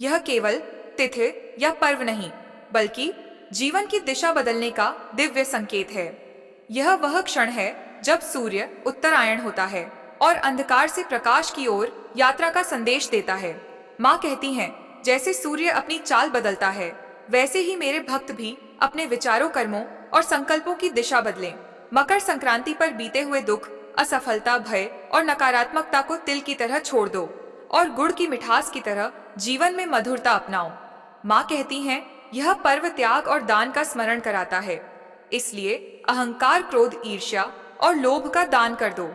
यह केवल तिथि या पर्व नहीं, बल्कि जीवन की दिशा बदलने का दिव्य संकेत है। यह वह क्षण है जब सूर्य उत्तरायण होता है और अंधकार से प्रकाश की ओर यात्रा का संदेश देता है। माँ कहती हैं, जैसे सूर्य अपनी चाल बदलता है, वैसे ही मेरे भक्त भी अपने विचारों, कर्मों और संकल्पों की दिशा बदलें। मकर संक्रांति पर बीते हुए दुख, असफलता, भय और नकारात्मकता को तिल की तरह छोड़ दो और गुड़ की मिठास की तरह जीवन में मधुरता अपनाओ। माँ कहती हैं, यह पर्व त्याग और दान का स्मरण कराता है। इसलिए अहंकार, क्रोध, ईर्ष्या और लोभ का दान कर दो।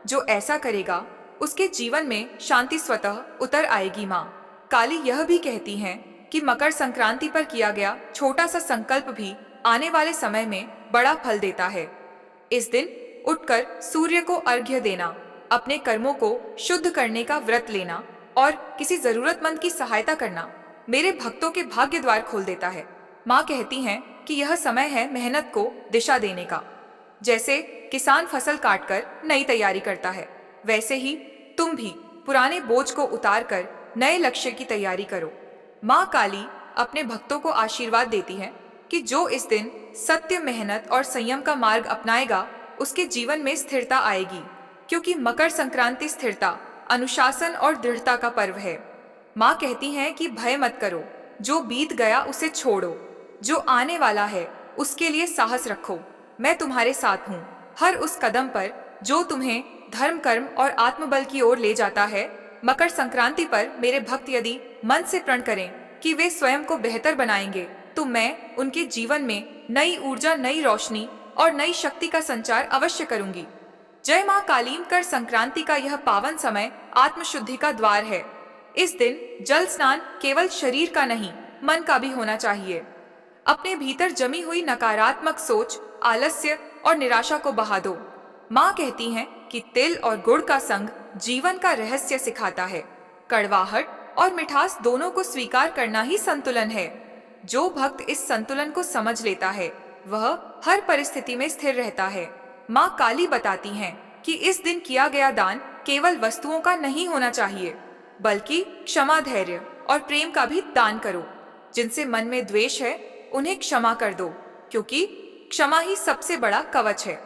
जो ऐसा करेगा उसके जीवन में शांति स्वतः उतर आएगी। माँ काली यह भी कहती हैं कि मकर संक्रांति पर किया गया छोटा सा संकल्प भी आने वाले समय में बड़ा फल देता है। इस दिन उठकर सूर्य को अर्घ्य देना, अपने कर्मों को शुद्ध करने का व्रत लेना और किसी जरूरतमंद की सहायता करना मेरे भक्तों के भाग्य द्वार खोल देता है। माँ कहती हैं कि यह समय है मेहनत को दिशा देने का। जैसे किसान फसल काटकर नई तैयारी करता है, वैसे ही तुम भी पुराने बोझ को उतारकर नए लक्ष्य की तैयारी करो। माँ काली अपने भक्तों को आशीर्वाद देती है कि जो इस दिन सत्य, मेहनत और संयम का मार्ग अपनाएगा, उसके जीवन में स्थिरता आएगी, क्योंकि मकर संक्रांति स्थिरता, अनुशासन और दृढ़ता का पर्व है। माँ कहती हैं कि भय मत करो, जो बीत गया उसे छोड़ो, जो आने वाला है उसके लिए साहस रखो। मैं तुम्हारे साथ हूँ। हर उस कदम पर जो तुम्हें धर्म, कर्म और आत्मबल की ओर ले जाता है। मकर संक्रांति पर मेरे भक्त यदि मन से प्रण करें कि वे स्वयं को बेहतर बनाएंगे, तो मैं उनके जीवन में नई ऊर्जा, नई रोशनी और नई शक्ति का संचार अवश्य करूंगी। जय माँ काली। मकर संक्रांति का यह पावन समय आत्मशुद्धि का द्वार है। इस दिन जल स्नान केवल शरीर का नहीं, मन का भी होना चाहिए। अपने भीतर जमी हुई नकारात्मक सोच, आलस्य और निराशा को बहा दो। माँ कहती हैं कि तिल और गुड़ का संग जीवन का रहस्य सिखाता है। कड़वाहट और मिठास दोनों को स्वीकार करना ही संतुलन है। जो भक्त इस संतुलन को समझ लेता है, वह हर परिस्थिति में स्थिर रहता है। माँ काली बताती हैं कि इस दिन किया गया दान केवल वस्तुओं का नहीं होना चाहिए, बल्कि क्षमा, धैर्य और प्रेम का भी दान करो। जिनसे मन में द्वेष है, उन्हें क्षमा कर दो, क्योंकि क्षमा ही सबसे बड़ा कवच है।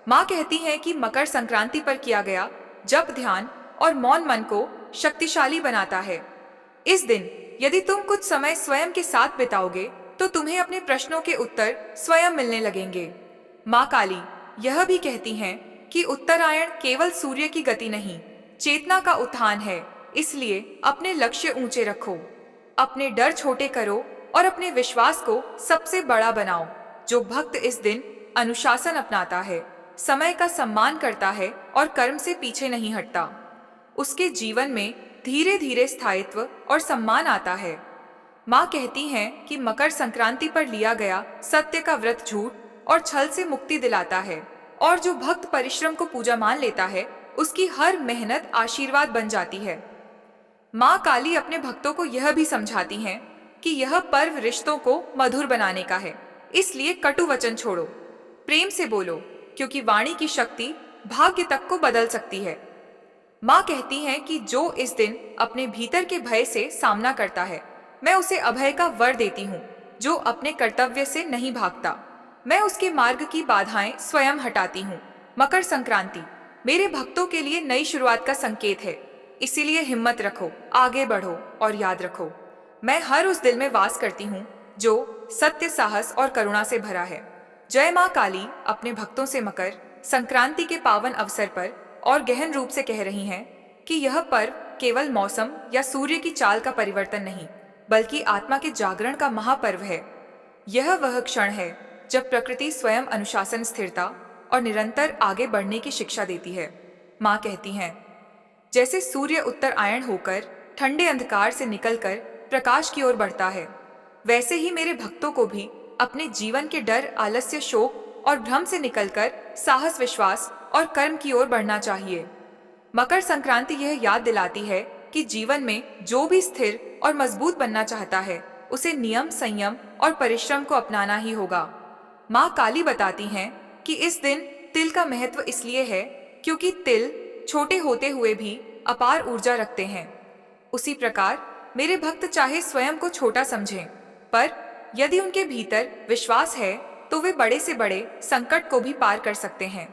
माँ कहती है कि मकर संक्रांति पर किया गया जप, ध्यान और मौन मन को शक्तिशाली बनाता है। इस दिन यदि तुम कुछ समय स्वयं के साथ बिताओगे, तो तुम्हें अपने प्रश्नों के उत्तर स्वयं मिलने लगेंगे। माँ काली यह भी कहती हैं कि उत्तरायण केवल सूर्य की गति नहीं, चेतना का उत्थान है। इसलिए अपने लक्ष्य ऊंचे रखो, अपने डर छोटे करो और अपने विश्वास को सबसे बड़ा बनाओ। जो भक्त इस दिन अनुशासन अपनाता है, समय का सम्मान करता है और कर्म से पीछे नहीं हटता, उसके जीवन में धीरे धीरे स्थायित्व और सम्मान आता है। माँ कहती हैं कि मकर संक्रांति पर लिया गया सत्य का व्रत झूठ और छल से मुक्ति दिलाता है, और जो भक्त परिश्रम को पूजा मान लेता है, उसकी हर मेहनत आशीर्वाद बन जाती है। माँ काली अपने भक्तों को यह भी समझाती हैं कि यह पर्व रिश्तों को मधुर बनाने का है। इसलिए कटु वचन छोड़ो, प्रेम से बोलो, क्योंकि वाणी की शक्ति भाग्य तक को बदल सकती है। माँ कहती हैं कि जो इस दिन अपने भीतर के भय से सामना करता है, मैं उसे अभय का वर देती हूँ। जो अपने कर्तव्य से नहीं भागता, मैं उसके मार्ग की बाधाएं स्वयं हटाती हूँ। मकर संक्रांति मेरे भक्तों के लिए नई शुरुआत का संकेत है। इसीलिए हिम्मत रखो, आगे बढ़ो और याद रखो, मैं हर उस दिल में वास करती हूँ जो सत्य, साहस और करुणा से भरा है। जय माँ काली अपने भक्तों से मकर संक्रांति के पावन अवसर पर और गहन रूप से कह रही हैं कि यह पर्व केवल मौसम या सूर्य की चाल का परिवर्तन नहीं, बल्कि आत्मा के जागरण का महापर्व है। यह वह क्षण है जब प्रकृति स्वयं अनुशासन, स्थिरता और निरंतर आगे बढ़ने की शिक्षा देती है। माँ कहती हैं, जैसे सूर्य उत्तरायण होकर ठंडे अंधकार से निकलकर प्रकाश की ओर बढ़ता है, वैसे ही मेरे भक्तों को भी अपने जीवन के डर, आलस्य, शोक और भ्रम से निकलकर साहस, विश्वास और कर्म की ओर बढ़ना चाहिए। मकर संक्रांति यह याद दिलाती है कि जीवन में जो भी स्थिर और मजबूत बनना चाहता है, उसे नियम, संयम और परिश्रम को अपनाना ही होगा। माँ काली बताती हैं कि इस दिन तिल का महत्व इसलिए है क्योंकि तिल छोटे होते हुए भी अपार ऊर्जा रखते हैं। उसी प्रकार मेरे भक्त चाहे स्वयं को छोटा समझें, पर यदि उनके भीतर विश्वास है तो वे बड़े से बड़े संकट को भी पार कर सकते हैं।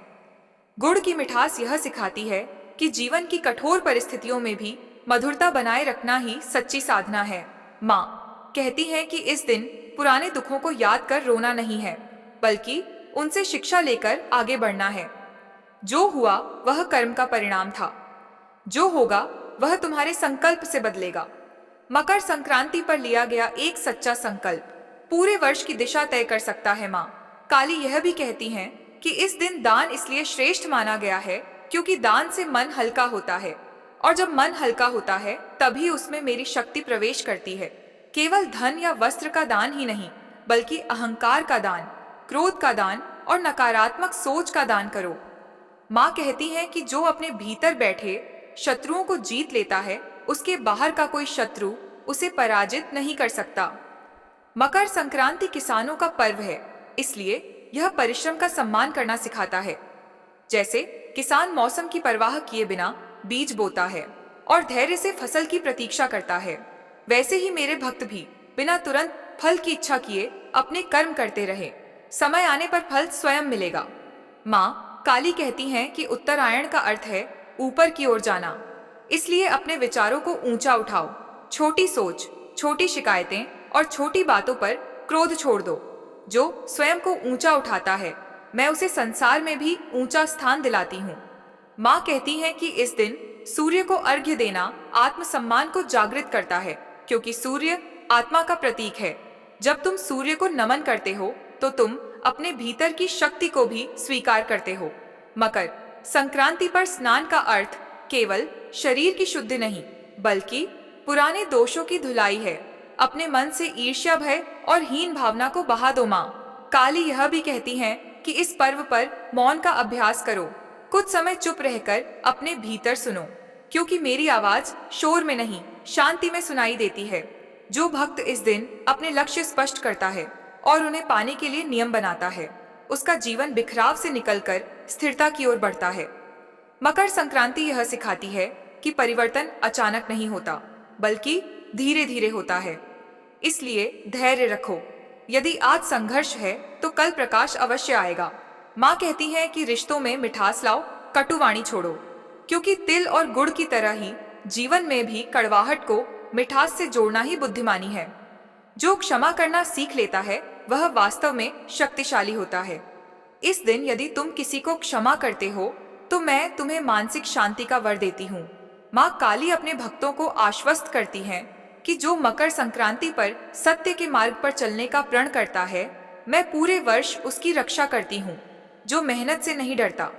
गुड़ की मिठास यह सिखाती है कि जीवन की कठोर परिस्थितियों में भी मधुरता बनाए रखना ही सच्ची साधना है। माँ कहती है कि इस दिन पुराने दुखों को याद कर रोना नहीं है, बल्कि उनसे शिक्षा लेकर आगे बढ़ना है। जो हुआ वह कर्म का परिणाम था, जो होगा वह तुम्हारे संकल्प से बदलेगा। मकर संक्रांति पर लिया गया एक सच्चा संकल्प पूरे वर्ष की दिशा तय कर सकता है। माँ काली यह भी कहती हैं कि इस दिन दान इसलिए श्रेष्ठ माना गया है क्योंकि दान से मन हल्का होता है, और जब मन हल्का होता है तभी उसमें मेरी शक्ति प्रवेश करती है। केवल धन या वस्त्र का दान ही नहीं, बल्कि अहंकार का दान, क्रोध का दान और नकारात्मक सोच का दान करो। माँ कहती है कि जो अपने भीतर बैठे शत्रुओं को जीत लेता है, उसके बाहर का कोई शत्रु उसे पराजित नहीं कर सकता। मकर संक्रांति किसानों का पर्व है, इसलिए यह परिश्रम का सम्मान करना सिखाता है। जैसे किसान मौसम की परवाह किए बिना बीज बोता है और धैर्य से फसल की प्रतीक्षा करता है, वैसे ही मेरे भक्त भी बिना तुरंत फल की इच्छा किए अपने कर्म करते रहे। समय आने पर फल स्वयं मिलेगा। माँ काली कहती हैं कि उत्तरायण का अर्थ है ऊपर की ओर जाना, इसलिए अपने विचारों को ऊंचा उठाओ। छोटी सोच, छोटी शिकायतें और छोटी बातों पर क्रोध छोड़ दो। जो स्वयं को ऊंचा उठाता है, मैं उसे संसार में भी ऊंचा स्थान दिलाती हूँ। माँ कहती हैं कि इस दिन सूर्य को अर्घ्य देना आत्मसम्मान को जागृत करता है, क्योंकि सूर्य आत्मा का प्रतीक है। जब तुम सूर्य को नमन करते हो तो तुम अपने भीतर की शक्ति को भी स्वीकार करते हो। मकर संक्रांति पर स्नान का अर्थ केवल शरीर की शुद्धि नहीं, बल्कि पुराने दोषों की धुलाई है। अपने मन से ईर्ष्या, भय और हीन भावना को बहा दो। माँ काली यह भी कहती हैं कि इस पर्व पर मौन का अभ्यास करो। कुछ समय चुप रहकर अपने भीतर सुनो, क्योंकि मेरी आवाज शोर में नहीं, शांति में सुनाई देती है। जो भक्त इस दिन अपने लक्ष्य स्पष्ट करता है और उन्हें पाने के लिए नियम बनाता है, उसका जीवन बिखराव से निकलकर स्थिरता की ओर बढ़ता है। मकर संक्रांति यह सिखाती है कि परिवर्तन अचानक नहीं होता, बल्कि धीरे धीरे होता है। इसलिए धैर्य रखो। यदि आज संघर्ष है तो कल प्रकाश अवश्य आएगा। माँ कहती है कि रिश्तों में मिठास लाओ, कटुवाणी छोड़ो, क्योंकि तिल और गुड़ की तरह ही जीवन में भी कड़वाहट को मिठास से जोड़ना ही बुद्धिमानी है। जो क्षमा करना सीख लेता है वह वास्तव में शक्तिशाली होता है। इस दिन यदि तुम किसी को क्षमा करते हो तो मैं तुम्हें मानसिक शांति का वर देती हूँ। माँ काली अपने भक्तों को आश्वस्त करती हैं कि जो मकर संक्रांति पर सत्य के मार्ग पर चलने का प्रण करता है, मैं पूरे वर्ष उसकी रक्षा करती हूँ। जो मेहनत से नहीं डरता,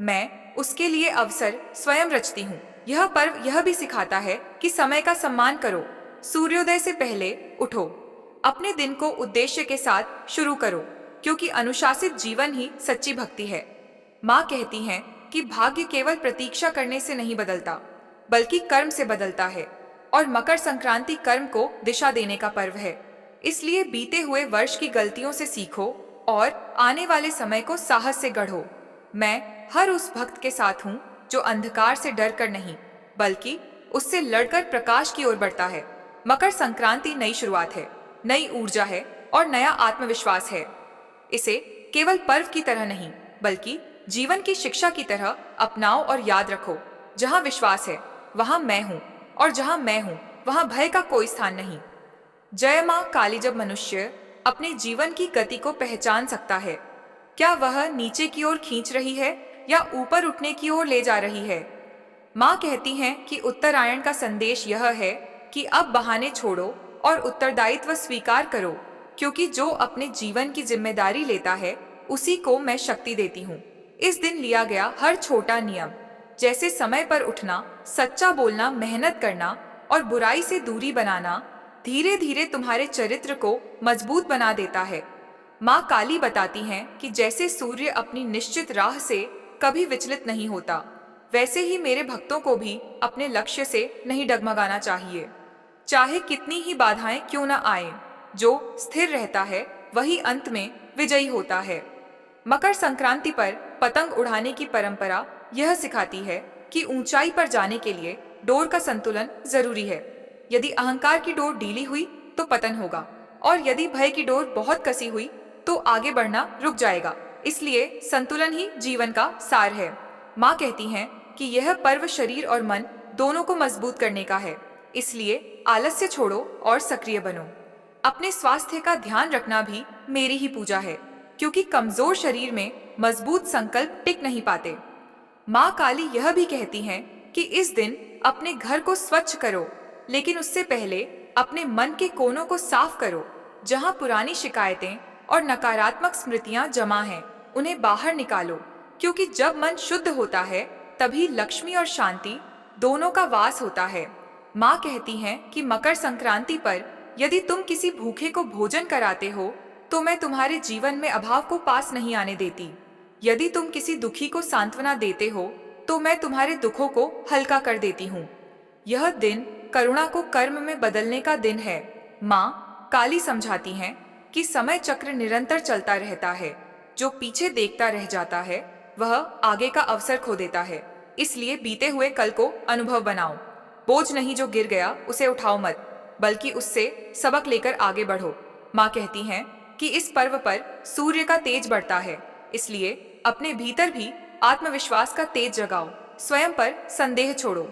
मैं उसके लिए अवसर स्वयं रचती हूँ। यह पर्व यह भी सिखाता है कि समय का सम्मान करो। सूर्योदय से पहले उठो, अपने दिन को उद्देश्य के साथ शुरू करो, क्योंकि अनुशासित जीवन ही सच्ची भक्ति है। माँ कहती हैं कि भाग्य केवल प्रतीक्षा करने से नहीं बदलता, बल्कि कर्म से बदलता है, और मकर संक्रांति कर्म को दिशा देने का पर्व है। इसलिए बीते हुए वर्ष की गलतियों से सीखो और आने वाले समय को साहस से गढ़ो। मैं हर उस भक्त के साथ हूँ जो अंधकार से डर कर नहीं, बल्कि उससे लड़कर प्रकाश की ओर बढ़ता है। मकर संक्रांति नई शुरुआत है, नई ऊर्जा है और नया आत्मविश्वास है। इसे केवल पर्व की तरह नहीं, बल्कि जीवन की शिक्षा की तरह अपनाओ और याद रखो, जहाँ विश्वास है वहाँ मैं हूँ, और जहाँ मैं हूँ वहाँ भय का कोई स्थान नहीं। जय माँ काली। जब मनुष्य अपने जीवन की गति को पहचान सकता है, क्या वह नीचे की ओर खींच रही है या ऊपर उठने की ओर ले जा रही है? माँ कहती हैं कि उत्तरायण का संदेश यह है कि अब बहाने छोड़ो और उत्तरदायित्व स्वीकार करो, क्योंकि जो अपने जीवन की जिम्मेदारी लेता है उसी को मैं शक्ति देती हूँ। इस दिन लिया गया हर छोटा नियम, जैसे समय पर उठना, सच्चा बोलना, मेहनत करना और बुराई से दूरी बनाना, धीरे धीरे तुम्हारे चरित्र को मजबूत बना देता है। माँ काली बताती हैं कि जैसे सूर्य अपनी निश्चित राह से कभी विचलित नहीं होता, वैसे ही मेरे भक्तों को भी अपने लक्ष्य से नहीं डगमगाना चाहिए। चाहे कितनी ही बाधाएं क्यों न आए, जो स्थिर रहता है वही अंत में विजयी होता है। मकर संक्रांति पर पतंग उड़ाने की परंपरा यह सिखाती है कि ऊंचाई पर जाने के लिए डोर का संतुलन जरूरी है। यदि अहंकार की डोर ढीली हुई तो पतन होगा, और यदि भय की डोर बहुत कसी हुई तो आगे बढ़ना रुक जाएगा। इसलिए संतुलन ही जीवन का सार है। माँ कहती हैं कि यह पर्व शरीर और मन दोनों को मजबूत करने का है। इसलिए आलस्य छोड़ो और सक्रिय बनो। अपने स्वास्थ्य का ध्यान रखना भी मेरी ही पूजा है, क्योंकि कमजोर शरीर में मजबूत संकल्प टिक नहीं पाते। माँ काली यह भी कहती हैं कि इस दिन अपने घर को स्वच्छ करो, लेकिन उससे पहले अपने मन के कोनों को साफ करो। जहाँ पुरानी शिकायतें और नकारात्मक स्मृतियाँ जमा हैं, उन्हें बाहर निकालो, क्योंकि जब मन शुद्ध होता है तभी लक्ष्मी और शांति दोनों का वास होता है। माँ कहती हैं कि मकर संक्रांति पर यदि तुम किसी भूखे को भोजन कराते हो तो मैं तुम्हारे जीवन में अभाव को पास नहीं आने देती। यदि तुम किसी दुखी को सांत्वना देते हो तो मैं तुम्हारे दुखों को हल्का कर देती हूँ। यह दिन करुणा को कर्म में बदलने का दिन है। माँ काली समझाती हैं कि समय चक्र निरंतर चलता रहता है। जो पीछे देखता रह जाता है वह आगे का अवसर खो देता है। इसलिए बीते हुए कल को अनुभव बनाओ। बोझ नहीं जो गिर गया उसे उठाओ मत, बल्कि उससे सबक लेकर आगे बढ़ो। माँ कहती हैं कि इस पर्व पर सूर्य का तेज बढ़ता है, इसलिए अपने भीतर भी आत्मविश्वास का तेज जगाओ। स्वयं पर संदेह छोड़ो,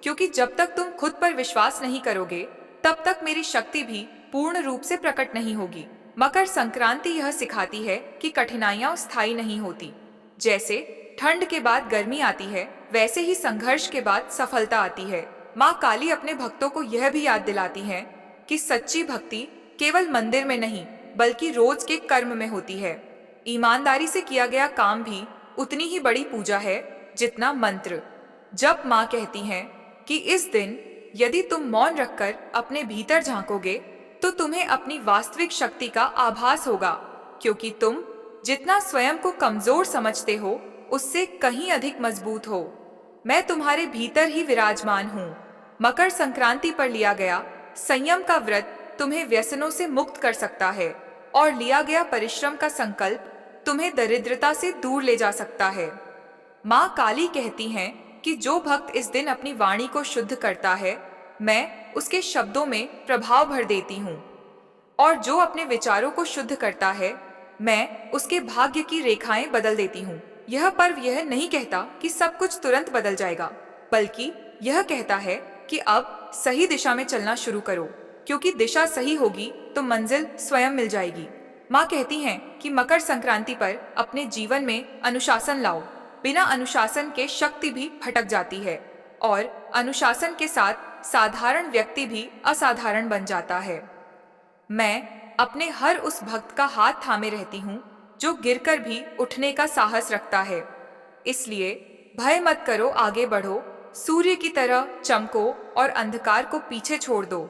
क्योंकि जब तक तुम खुद पर विश्वास नहीं करोगे तब तक मेरी शक्ति भी पूर्ण रूप से प्रकट नहीं होगी। मकर संक्रांति यह सिखाती है कि कठिनाइयां स्थायी नहीं होती। जैसे ठंड के बाद गर्मी आती है, वैसे ही संघर्ष के बाद सफलता आती है। माँ काली अपने भक्तों को यह भी याद दिलाती हैं कि सच्ची भक्ति केवल मंदिर में नहीं बल्कि रोज के कर्म में होती है। ईमानदारी से किया गया काम भी उतनी ही बड़ी पूजा है जितना मंत्र। जब माँ कहती हैं कि इस दिन यदि तुम मौन रखकर अपने भीतर झांकोगे तो तुम्हें अपनी वास्तविक शक्ति का आभास होगा, क्योंकि तुम जितना स्वयं को कमजोर समझते हो उससे कहीं अधिक मजबूत हो। मैं तुम्हारे भीतर ही विराजमान हूँ। मकर संक्रांति पर लिया गया संयम का व्रत तुम्हें व्यसनों से मुक्त कर सकता है, और लिया गया परिश्रम का संकल्प तुम्हें दरिद्रता से दूर ले जा सकता है। माँ काली कहती हैं कि जो भक्त इस दिन अपनी वाणी को शुद्ध करता है, मैं उसके शब्दों में प्रभाव भर देती हूँ, और जो अपने विचारों को शुद्ध करता है, मैं उसके भाग्य की रेखाएं बदल देती हूँ। यह पर्व यह नहीं कहता कि सब कुछ तुरंत बदल जाएगा, बल्कि यह कहता है कि अब सही दिशा में चलना शुरू करो, क्योंकि दिशा सही होगी तो मंजिल स्वयं मिल जाएगी। माँ कहती हैं कि मकर संक्रांति पर अपने जीवन में अनुशासन लाओ। बिना अनुशासन के शक्ति भी भटक जाती है, और अनुशासन के साथ साधारण व्यक्ति भी असाधारण बन जाता है। मैं अपने हर उस भक्त का हाथ थामे रहती हूँ जो गिरकर भी उठने का साहस रखता है। इसलिए भय मत करो, आगे बढ़ो, सूर्य की तरह चमको और अंधकार को पीछे छोड़ दो।